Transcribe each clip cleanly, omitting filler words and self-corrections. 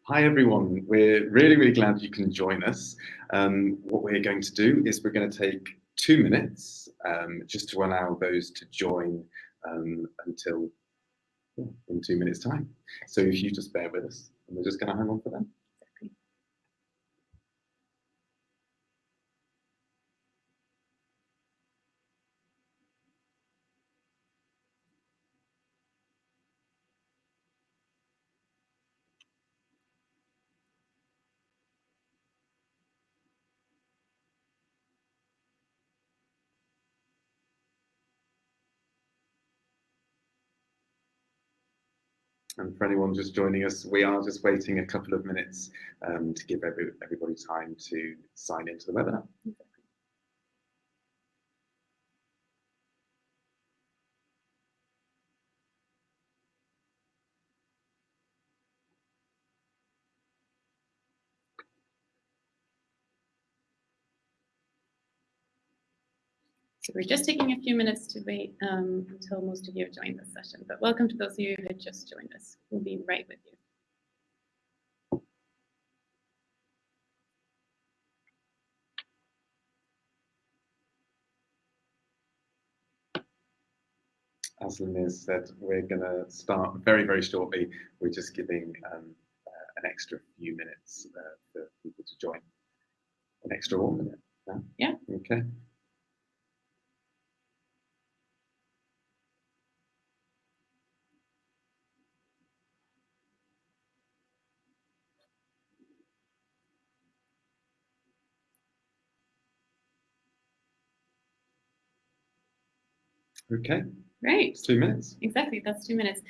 Hi everyone, we're really glad you can join us. What we're going to do is we're going to take 2 minutes just to allow those to join until in 2 minutes time. So if you just bear with us, and we're just going to hang on for them. And for anyone just joining us, we are just waiting a couple of minutes to give everybody time to sign into the webinar. So we're just taking a few minutes to wait until most of you have joined this session. But welcome to those of you who had just joined us. We'll be right with you. As Linnea said, we're going to start very shortly. We're just giving an extra few minutes for people to join. An extra 1 minute. Yeah. Okay. Okay. Right. 2 minutes. Exactly. That's 2 minutes.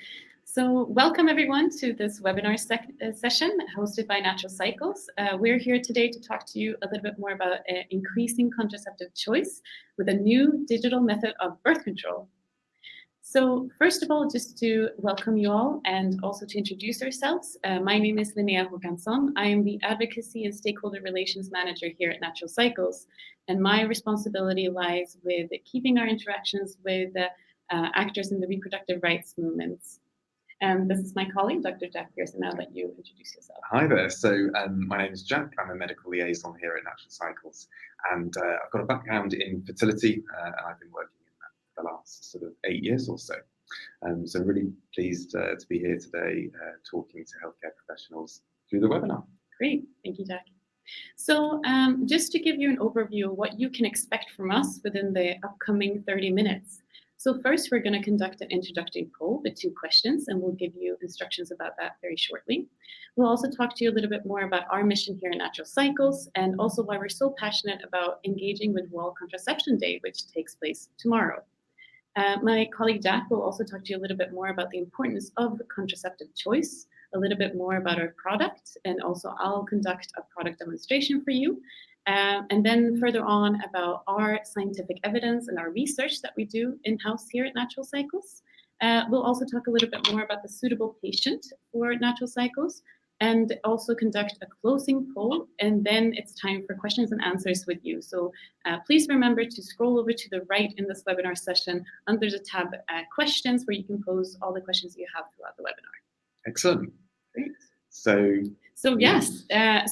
So welcome everyone to this webinar session hosted by Natural Cycles. We're here today to talk to you a little bit more about increasing contraceptive choice with a new digital method of birth control. So first of all, just to welcome you all and also to introduce ourselves. My name is Linnea Håkansson. I am the Advocacy and Stakeholder Relations Manager here at Natural Cycles. And my responsibility lies with keeping our interactions with actors in the reproductive rights movements. And this is my colleague, Dr. Jack Pearson. I'll let you introduce yourself. Hi there. So my name is Jack. I'm a medical liaison here at Natural Cycles. And I've got a background in fertility and I've been working in that for the last sort of 8 years or so. So I'm really pleased to be here today talking to healthcare professionals through the webinar. Great. Thank you, Jack. So just to give you an overview of what you can expect from us within the upcoming 30 minutes. So first, we're going to conduct an introductory poll with 2 questions, and we'll give you instructions about that very shortly. We'll also talk to you a little bit more about our mission here in Natural Cycles, and also why we're so passionate about engaging with World Contraception Day, which takes place tomorrow. My colleague Jack will also talk to you a little bit more about the importance of contraceptive choice, a little bit more about our product, and also I'll conduct a product demonstration for you. And then further on about our scientific evidence and our research that we do in-house here at Natural Cycles. We'll also talk a little bit more about the suitable patient for Natural Cycles and also conduct a closing poll. And then it's time for questions and answers with you. So please remember to scroll over to the right in this webinar session under the tab questions, where you can pose all the questions you have throughout the webinar. Excellent. Great. So yes,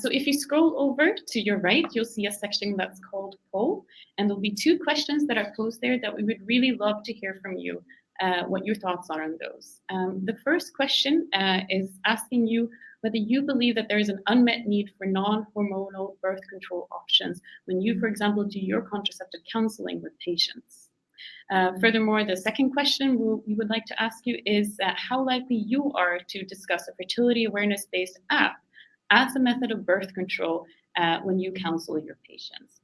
so if you scroll over to your right, you'll see a section that's called poll, and there'll be 2 questions that are posed there that we would really love to hear from you, what your thoughts are on those. The first question is asking you whether you believe that there is an unmet need for non-hormonal birth control options when you, for example, do your contraceptive counseling with patients. Furthermore, the second question we would like to ask you is how likely you are to discuss a fertility awareness-based app as a method of birth control when you counsel your patients.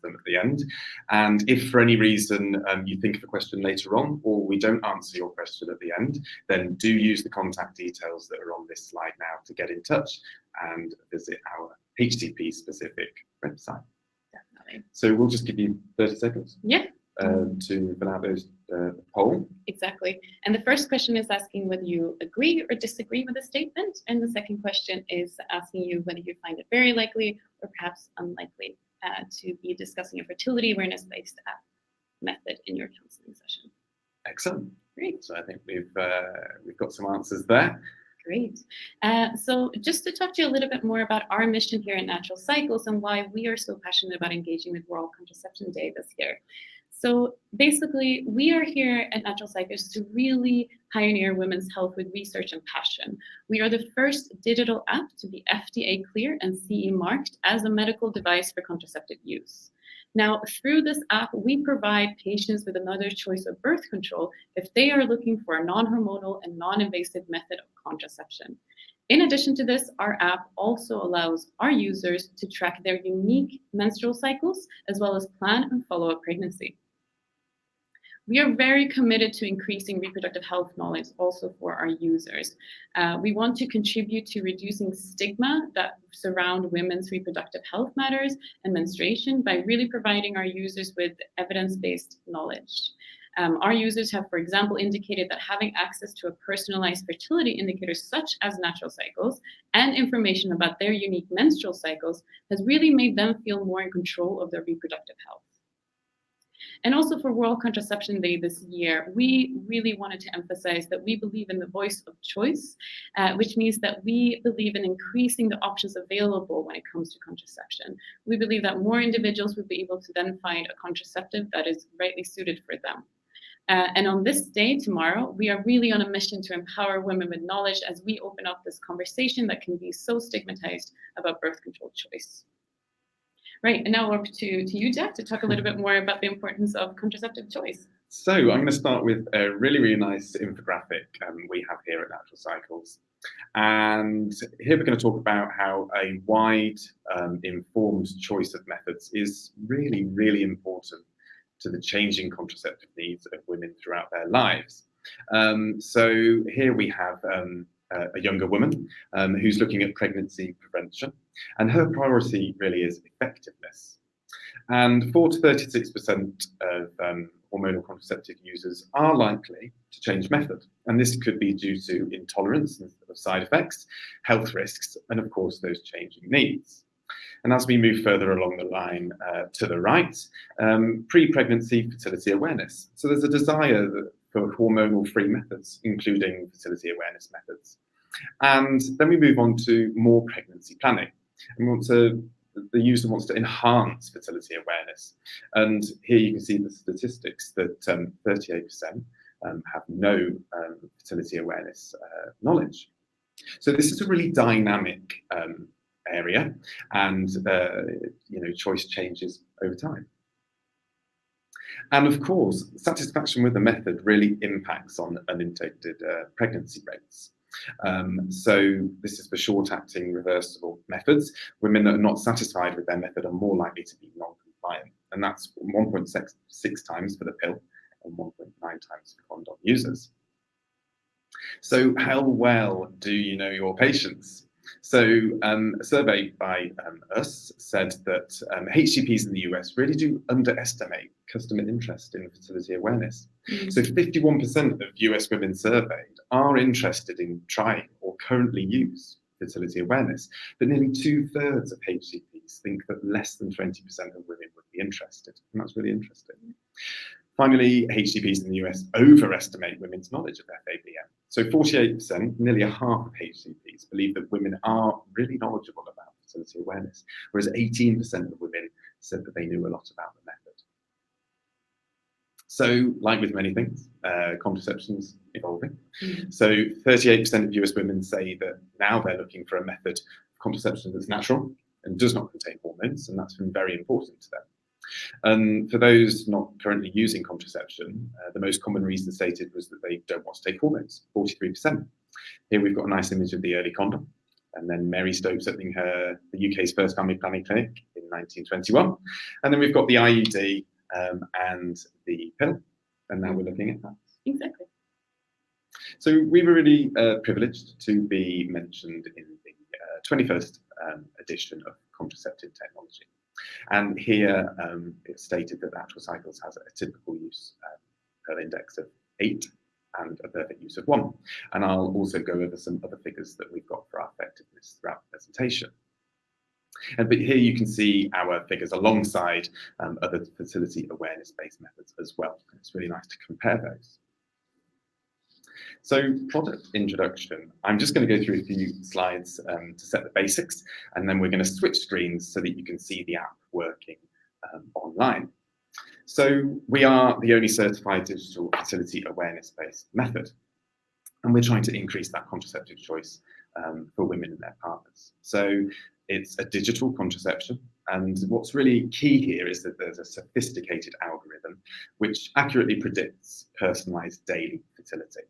Them at the end, and if for any reason you think of a question later on or we don't answer your question at the end, then do use the contact details that are on this slide now to get in touch and visit our HTTP specific website. Definitely. So we'll just give you 30 seconds. Yeah. To fill out those poll. Exactly. And the first question is asking whether you agree or disagree with the statement, and the second question is asking you whether you find it very likely or perhaps unlikely to be discussing a fertility awareness-based method in your counseling session. Excellent. Great. So I think we've got some answers there. Great. So just to talk to you a little bit more about our mission here at Natural Cycles and why we are so passionate about engaging with World Contraception Day this year. So basically, we are here at Natural Cycles to really pioneer women's health with research and passion. We are the first digital app to be FDA clear and CE marked as a medical device for contraceptive use. Now, through this app, we provide patients with another choice of birth control if they are looking for a non-hormonal and non-invasive method of contraception. In addition to this, our app also allows our users to track their unique menstrual cycles as well as plan and follow a pregnancy. We are very committed to increasing reproductive health knowledge also for our users. We want to contribute to reducing stigma that surround women's reproductive health matters and menstruation by really providing our users with evidence-based knowledge. Our users have, for example, indicated that having access to a personalized fertility indicator such as natural cycles and information about their unique menstrual cycles has really made them feel more in control of their reproductive health. And also for World Contraception Day this year, we really wanted to emphasize that we believe in the voice of choice, which means that we believe in increasing the options available when it comes to contraception. We believe that more individuals would be able to then find a contraceptive that is rightly suited for them. And on this day, tomorrow, we are really on a mission to empower women with knowledge as we open up this conversation that can be so stigmatized about birth control choice. Right, and now over to you, Jack, to talk a little bit more about the importance of contraceptive choice. So I'm going to start with a really, really nice infographic we have here at Natural Cycles. And here we're going to talk about how a wide, informed choice of methods is really, really important to the changing contraceptive needs of women throughout their lives. So here we have a younger woman who's looking at pregnancy prevention, and her priority really is effectiveness. And 4 to 36% of hormonal contraceptive users are likely to change method, and this could be due to intolerance of side effects, health risks, and of course those changing needs. And as we move further along the line to the right, pre-pregnancy fertility awareness. So there's a desire for hormonal-free methods, including fertility awareness methods. And then we move on to more pregnancy planning. And the user wants to enhance fertility awareness. And here you can see the statistics that 38% have no fertility awareness knowledge. So this is a really dynamic area, and choice changes over time. And of course, satisfaction with the method really impacts on unintended pregnancy rates. So this is for short-acting reversible methods. Women that are not satisfied with their method are more likely to be non-compliant, and that's 1.6 times for the pill and 1.9 times for condom users. So how well do you know your patients? So a survey by us said that HCPs in the US really do underestimate customer interest in fertility awareness. So 51% of US women surveyed are interested in trying or currently use fertility awareness, but nearly 2/3 of HCPs think that less than 20% of women would be interested, and that's really interesting. Finally, HCPs in the US overestimate women's knowledge of FABM. So 48%, nearly a half of HCPs, believe that women are really knowledgeable about fertility awareness, whereas 18% of women said that they knew a lot about the method. So, like with many things, contraception's evolving. So 38% of US women say that now they're looking for a method of contraception that's natural and does not contain hormones, and that's been very important to them. And for those not currently using contraception, the most common reason stated was that they don't want to take hormones, 43%. Here we've got a nice image of the early condom, and then Mary Stopes opening the UK's first family planning clinic in 1921. And then we've got the IUD and the pill, and now we're looking at that. Exactly. So we were really privileged to be mentioned in the 21st edition of Contraceptive Technology. And here it's stated that Natural Cycles has a typical use per index of 8 and a perfect use of 1. And I'll also go over some other figures that we've got for our effectiveness throughout the presentation. But here you can see our figures alongside other fertility awareness-based methods as well. It's really nice to compare those. So product introduction, I'm just going to go through a few slides to set the basics, and then we're going to switch screens so that you can see the app working online. So we are the only certified digital fertility awareness-based method, and we're trying to increase that contraceptive choice for women and their partners. So it's a digital contraception, and what's really key here is that there's a sophisticated algorithm which accurately predicts personalized daily fertility,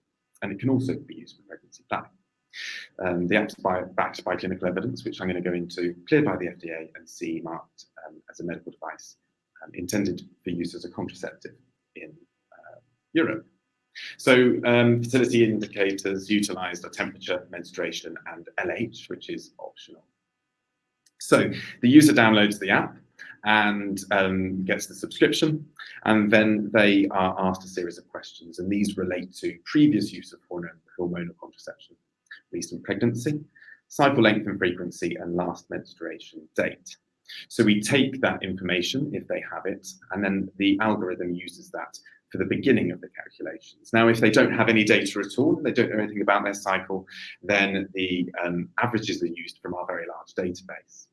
and it can also be used for pregnancy planning. The app's backed by clinical evidence, which I'm going to go into, cleared by the FDA and CE marked as a medical device, intended for use as a contraceptive in Europe. So fertility indicators utilised are temperature, menstruation, and LH, which is optional. So the user downloads the app and gets the subscription, and then they are asked a series of questions, and these relate to previous use of hormonal contraception, recent pregnancy, cycle length and frequency, and last menstruation date. So we take that information, if they have it, and then the algorithm uses that for the beginning of the calculations. Now, if they don't have any data at all, they don't know anything about their cycle, then the averages are used from our very large database.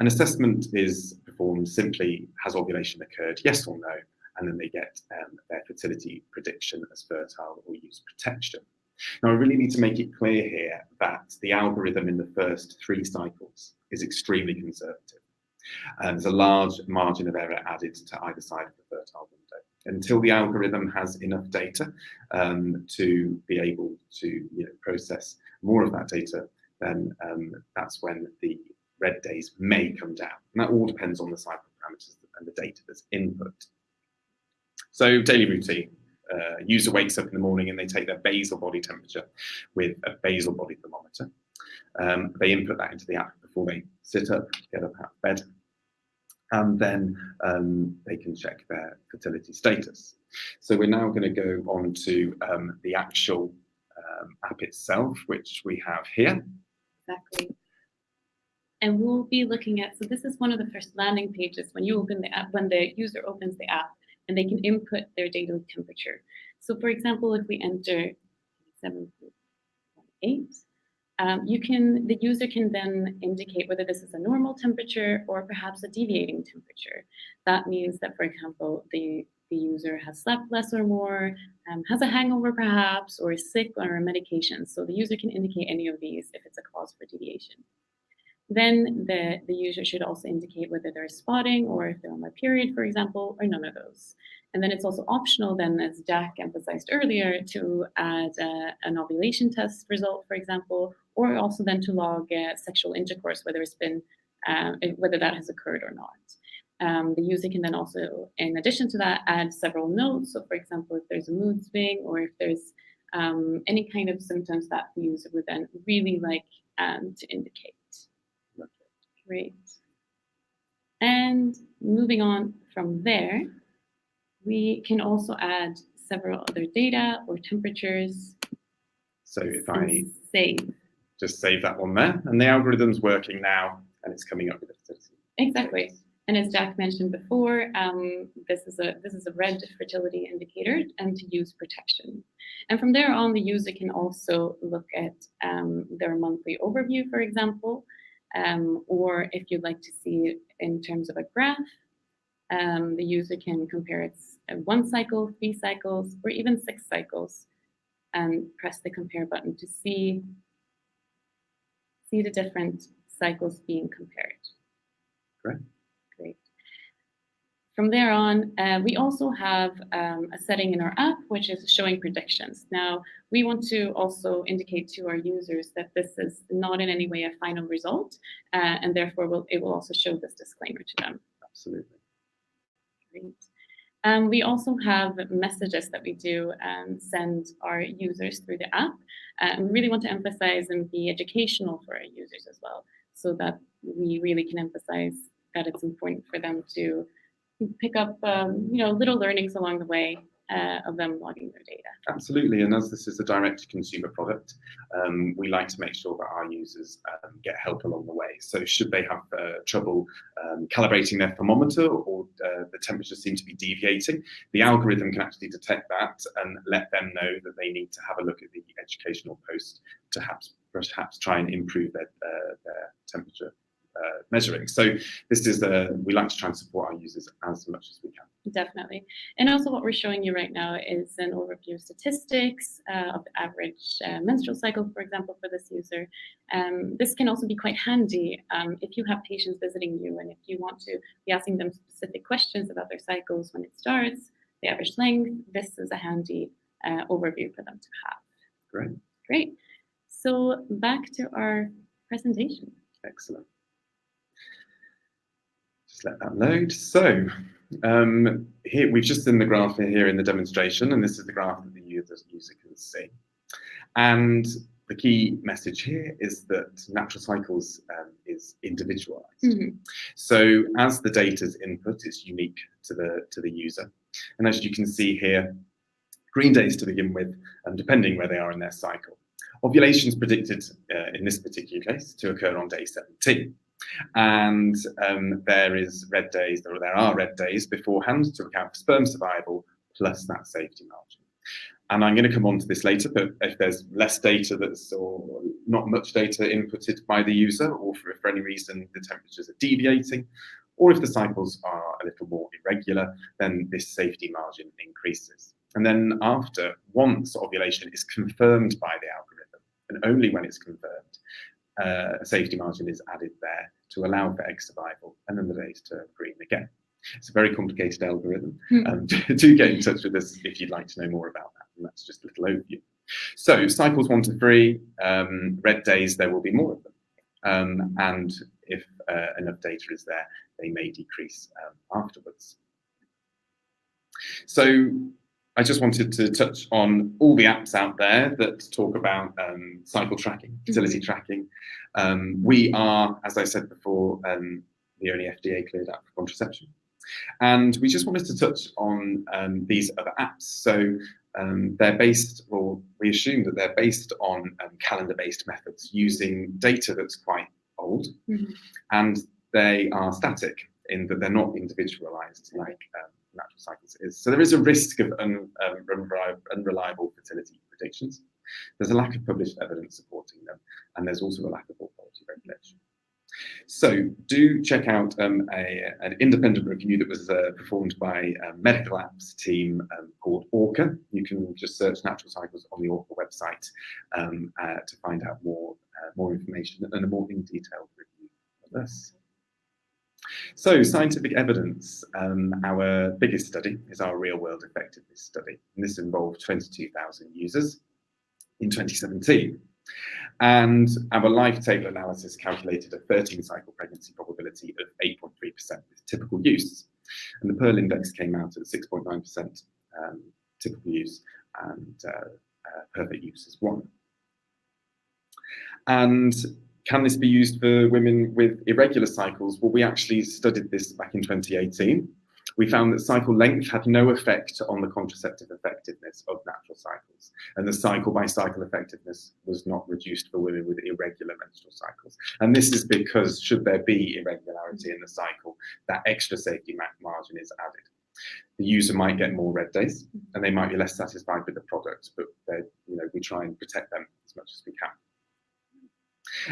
An assessment is performed simply, has ovulation occurred, yes or no, and then they get their fertility prediction as fertile or use protection. Now, I really need to make it clear here that the algorithm in the first 3 cycles is extremely conservative. There's a large margin of error added to either side of the fertile window. Until the algorithm has enough data to be able to process more of that data, then that's when the red days may come down. And that all depends on the cycle parameters and the data that's input. So daily routine. User wakes up in the morning and they take their basal body temperature with a basal body thermometer. They input that into the app before they sit up, get up out of bed, and then they can check their fertility status. So we're now going to go on to the actual app itself, which we have here. Exactly. And we'll be looking at, so this is one of the first landing pages when you open the app, when the user opens the app, and they can input their daily temperature. So for example, if we enter 7.8, the user can then indicate whether this is a normal temperature or perhaps a deviating temperature. That means that, for example, the user has slept less or more, has a hangover perhaps, or is sick or on medication. So the user can indicate any of these if it's a cause for deviation. Then the user should also indicate whether they're spotting or if they're on their period, for example, or none of those. And then it's also optional then, as Jack emphasized earlier, to add an ovulation test result, for example, or also then to log sexual intercourse, whether it's been, whether that has occurred or not. The user can then also, in addition to that, add several notes. So for example, if there's a mood swing or if there's any kind of symptoms that the user would then really like to indicate. Great. And moving on from there, we can also add several other data or temperatures. So if I save. Just save that one there, and the algorithm's working now, and it's coming up with the fertility. Exactly. And as Jack mentioned before, this is a red fertility indicator and to use protection. And from there on, the user can also look at their monthly overview, for example, or if you'd like to see it in terms of a graph, the user can compare its 1 cycle, 3 cycles, or even 6 cycles, and press the compare button to see the different cycles being compared. Great. Great. From there on, we also have a setting in our app, which is showing predictions. Now, we want to also indicate to our users that this is not in any way a final result, and therefore it will also show this disclaimer to them. Absolutely. Great. We also have messages that we do send our users through the app. And we really want to emphasize and be educational for our users as well, so that we really can emphasize that it's important for them to pick up little learnings along the way of them logging their data. Absolutely, and as this is a direct-to-consumer product, we like to make sure that our users get help along the way. So should they have trouble calibrating their thermometer, or the temperatures seem to be deviating, the algorithm can actually detect that and let them know that they need to have a look at the educational post to perhaps try and improve their temperature measuring. So this is we like to try and support our users as much as we can. Definitely. And also what we're showing you right now is an overview of statistics of the average menstrual cycle, for example, for this user. This can also be quite handy if you have patients visiting you and if you want to be asking them specific questions about their cycles when it starts, the average length. This is a handy overview for them to have. Great. Great. So back to our presentation. Excellent. Just let that load. So here we've just seen the graph here in the demonstration, and this is the graph that the user can see. And the key message here is that natural cycles is individualized. Mm-hmm. So as the data's input, it's unique to the user. And as you can see here, green days to begin with, depending where they are in their cycle. Ovulation is predicted in this particular case to occur on day 17. And there are red days beforehand to account for sperm survival plus that safety margin. And I'm going to come on to this later, but if there's less data or not much data inputted by the user, or for any reason the temperatures are deviating, or if the cycles are a little more irregular, then this safety margin increases. And then once ovulation is confirmed by the algorithm, and only when it's confirmed, a safety margin is added there to allow for egg survival, and then the days turn green again. It's a very complicated algorithm. Do get in touch with us if you'd like to know more about that. And that's just a little overview. So cycles 1 to 3, red days, there will be more of them. And if enough data is there, they may decrease afterwards. So I just wanted to touch on all the apps out there that talk about cycle tracking, fertility tracking. We are, as I said before, the only FDA cleared app for contraception. And we just wanted to touch on these other apps. So they're based, or we assume that they're based on calendar-based methods using data that's quite old. And they are static in that they're not individualized like natural cycles is. So there is a risk of unreliable fertility predictions. There's a lack of published evidence supporting them, and there's also a lack of authority regulation. So do check out an independent review that was performed by a medical apps team called Orca. You can just search natural cycles on the Orca website to find out more information and a more in-detailed review of this. So scientific evidence, our biggest study is our real-world effectiveness study. And this involved 22,000 users in 2017. And our life table analysis calculated a 13-cycle pregnancy probability of 8.3% with typical use. And the Pearl index came out at 6.9% typical use, and perfect use is 1. And can this be used for women with irregular cycles? Well, we actually studied this back in 2018. We found that cycle length had no effect on the contraceptive effectiveness of natural cycles. And the cycle-by-cycle effectiveness was not reduced for women with irregular menstrual cycles. And this is because, should there be irregularity in the cycle, that extra safety margin is added. The user might get more red days, and they might be less satisfied with the product, but we try and protect them as much as we can.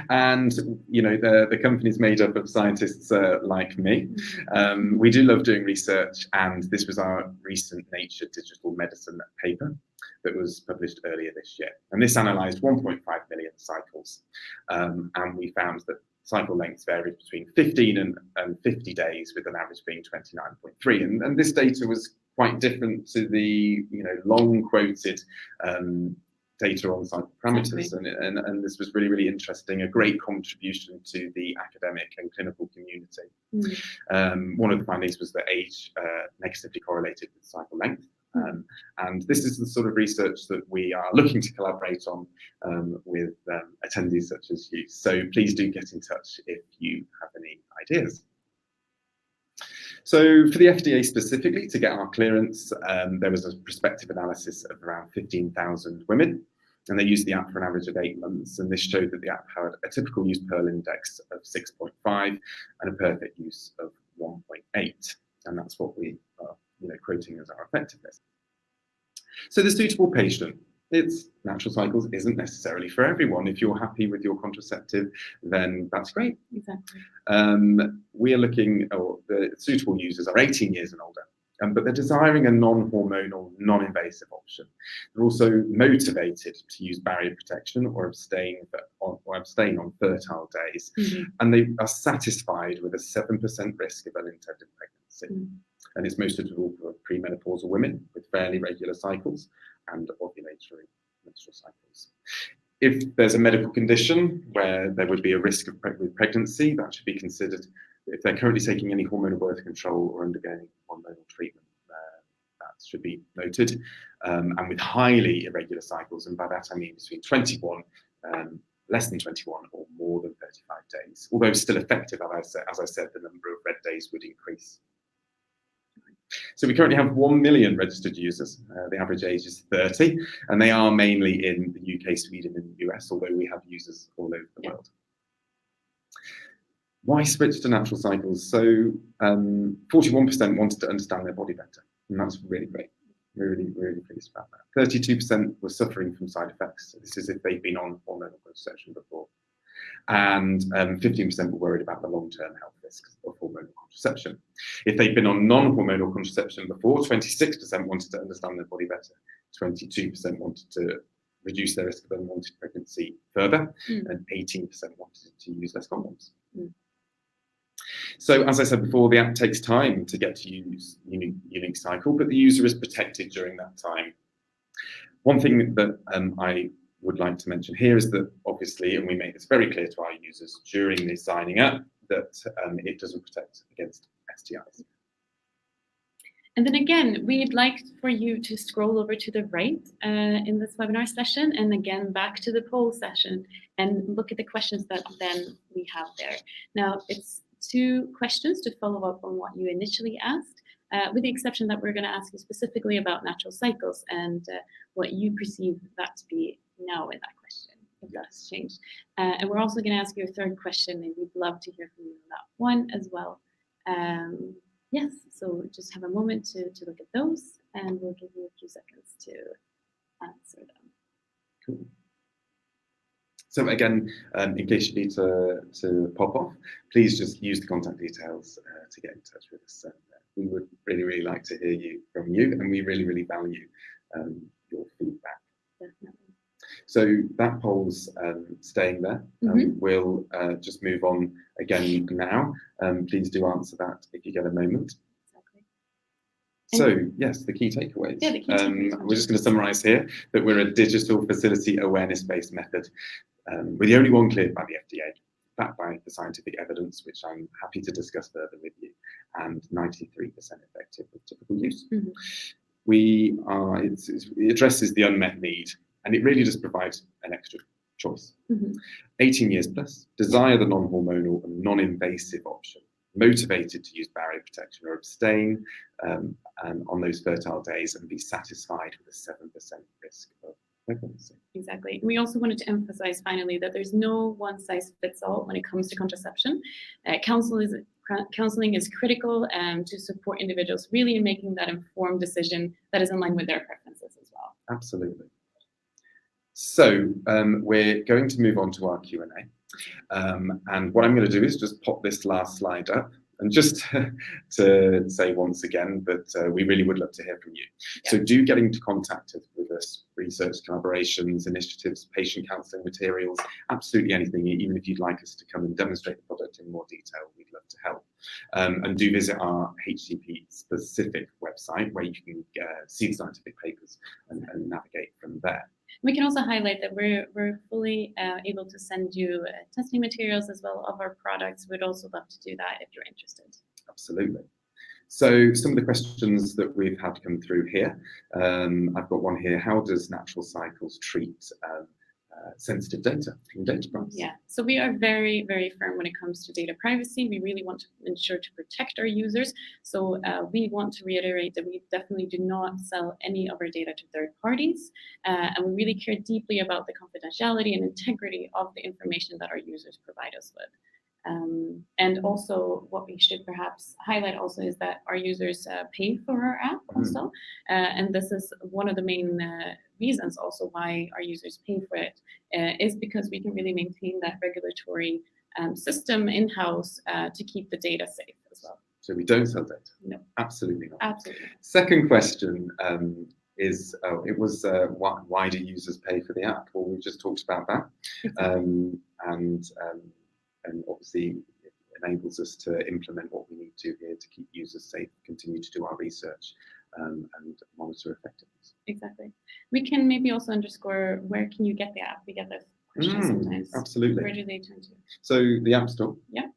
And the company's made up of scientists like me. We do love doing research, and this was our recent Nature Digital Medicine paper that was published earlier this year. And this analysed 1.5 million cycles, and we found that cycle lengths varied between 15 and 50 days, with an average being 29.3. And this data was quite different to the long quoted data on cycle parameters, and this was really, really interesting, a great contribution to the academic and clinical community. One of the findings was that age negatively correlated with cycle length, and this is the sort of research that we are looking to collaborate on with attendees such as you. So please do get in touch if you have any ideas. So for the FDA specifically, to get our clearance, there was a prospective analysis of around 15,000 women, and they used the app for an average of 8 months, and this showed that the app had a typical use Pearl index of 6.5 and a perfect use of 1.8, and that's what we are quoting as our effectiveness. So the suitable patient. It's natural cycles isn't necessarily for everyone. If you're happy with your contraceptive, then that's great. Exactly. We are looking, or the suitable users are 18 years and older, but they're desiring a non-hormonal, non-invasive option. They're also motivated to use barrier protection or abstain on fertile days, and they are satisfied with a 7% risk of unintended pregnancy. And it's most suitable for premenopausal women with fairly regular cycles and ovulatory menstrual cycles. If there's a medical condition where there would be a risk of pregnancy, that should be considered. If they're currently taking any hormonal birth control or undergoing hormonal treatment, that should be noted. And with highly irregular cycles, and by that I mean between 21, less than 21, or more than 35 days. Although still effective, as I said, the number of red days would increase. So we currently have 1 million registered users. The average age is 30, and they are mainly in the UK, Sweden, and the US, although we have users all over the world. Why switch to natural cycles? So 41% wanted to understand their body better, and that's really great. We're really pleased about that. 32% were suffering from side effects. So this is if they've been on hormonal contraception before. And 15% were worried about the long-term health risks of hormonal contraception. If they'd been on non-hormonal contraception before, 26% wanted to understand their body better, 22% wanted to reduce their risk of unwanted pregnancy further, and 18% wanted to use less condoms. So as I said before, the app takes time to get to use unique cycle, but the user is protected during that time. One thing that I would like to mention here is that obviously, and we make this very clear to our users during the signing up, that it doesn't protect against STIs. And then again, we'd like for you to scroll over to the right in this webinar session, and again back to the poll session, and look at the questions that then we have there. Now, it's 2 questions to follow up on what you initially asked, with the exception that we're going to ask you specifically about natural cycles and what you perceive that to be now in that question, if that's changed. And we're also going to ask you a 3rd question, and we'd love to hear from you on that one as well. Yes, so just have a moment to look at those, and we'll give you a few seconds to answer them. Cool. So again, in case you need to pop off, please just use the contact details to get in touch with us. We would really like to hear from you, and we really value your feedback. Definitely. So that poll's staying there. We'll just move on again now. Please do answer that if you get a moment. Exactly. So yes, the key takeaways. Yeah, the key takeaways. We're just going to summarise here that we're a digital fertility awareness-based method. We're the only one cleared by the FDA, backed by the scientific evidence, which I'm happy to discuss further with you, and 93% effective with typical use. It addresses the unmet need, and it really just provides an extra choice. 18 years plus, desire the non-hormonal and non-invasive option, motivated to use barrier protection or abstain on those fertile days, and be satisfied with a 7% risk of pregnancy. Exactly. We also wanted to emphasize finally that there's no one-size-fits-all when it comes to contraception. Counseling is critical to support individuals really in making that informed decision that is in line with their preferences as well. Absolutely. So we're going to move on to our Q&A. And what I'm going to do is just pop this last slide up, and just to say once again that we really would love to hear from you. Yeah. So do get into contact with us, research collaborations, initiatives, patient counselling materials, absolutely anything, even if you'd like us to come and demonstrate the product in more detail, we'd love to help. And do visit our HCP-specific website where you can see the scientific papers and navigate from there. We can also highlight that we're fully able to send you testing materials as well of our products. We'd also love to do that if you're interested. Absolutely. So some of the questions that we've had come through here. I've got one here. How does natural cycles treat sensitive data from data brands. Yeah, so we are very, very firm when it comes to data privacy. We really want to ensure to protect our users. So we want to reiterate that we definitely do not sell any of our data to third parties. And we really care deeply about the confidentiality and integrity of the information that our users provide us with. And also what we should perhaps highlight also is that our users pay for our app also. And this is one of the main reasons also why our users pay for it, is because we can really maintain that regulatory system in-house to keep the data safe as well. So we don't sell data? No. Absolutely not. Absolutely. Second question is, why do users pay for the app? Well, we just talked about that. Exactly. And obviously it enables us to implement what we need to here to keep users safe, continue to do our research and monitor effectiveness. Exactly. We can maybe also underscore, where can you get the app? We get this question sometimes. Absolutely. Where do they turn to? So the App Store. Yeah.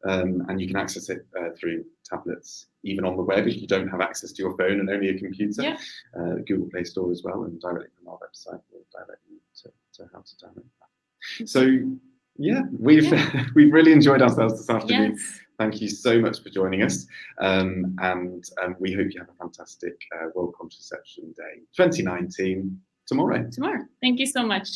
And you can access it through tablets, even on the web if you don't have access to your phone and only a computer. Yeah. Google Play Store as well, and directly from our website will direct you to how to download that. So yeah, we've really enjoyed ourselves this afternoon. Yes. Thank you so much for joining us, and we hope you have a fantastic World Contraception Day 2019 tomorrow. Thank you so much.